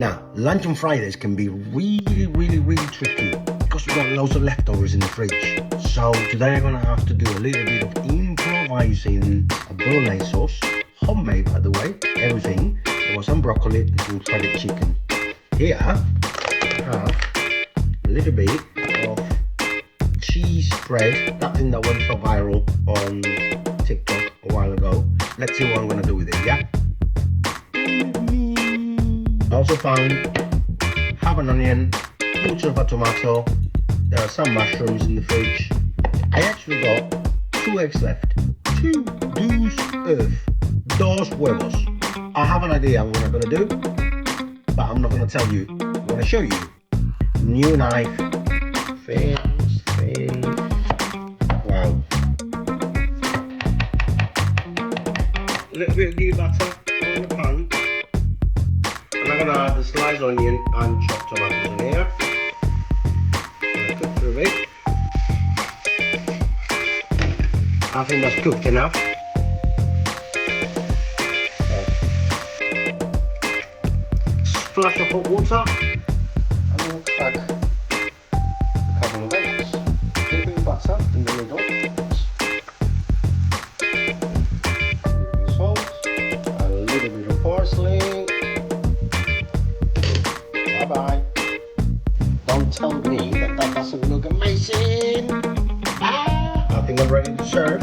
Now, lunch on Fridays can be really tricky because we've got loads of leftovers in the fridge. So today I'm gonna have to do a little bit of improvising a bolognese sauce, homemade by the way, everything. There was some broccoli and some shredded chicken. Here I have a little bit of cheese spread, that thing that went so viral on TikTok a while ago. Let's see what I'm gonna do with it, yeah? I also found half an onion, butcher of a tomato. There are some mushrooms in the fridge. I actually got 2 eggs left. 2 dos huevos. I have an idea what I'm gonna do, but I'm not gonna tell you. I'm gonna show you. New knife. Thin. Wow. A little bit of ghee butter on the pan. And I'm gonna add the sliced onion and chopped tomatoes in here. Cook through it. I think that's cooked enough. Splash of hot water and we'll crack a couple of eggs. A little bit of butter in the middle. A little bit of salt, a little bit of parsley. Bye bye. Don't tell me that doesn't look amazing. I think I'm ready to serve.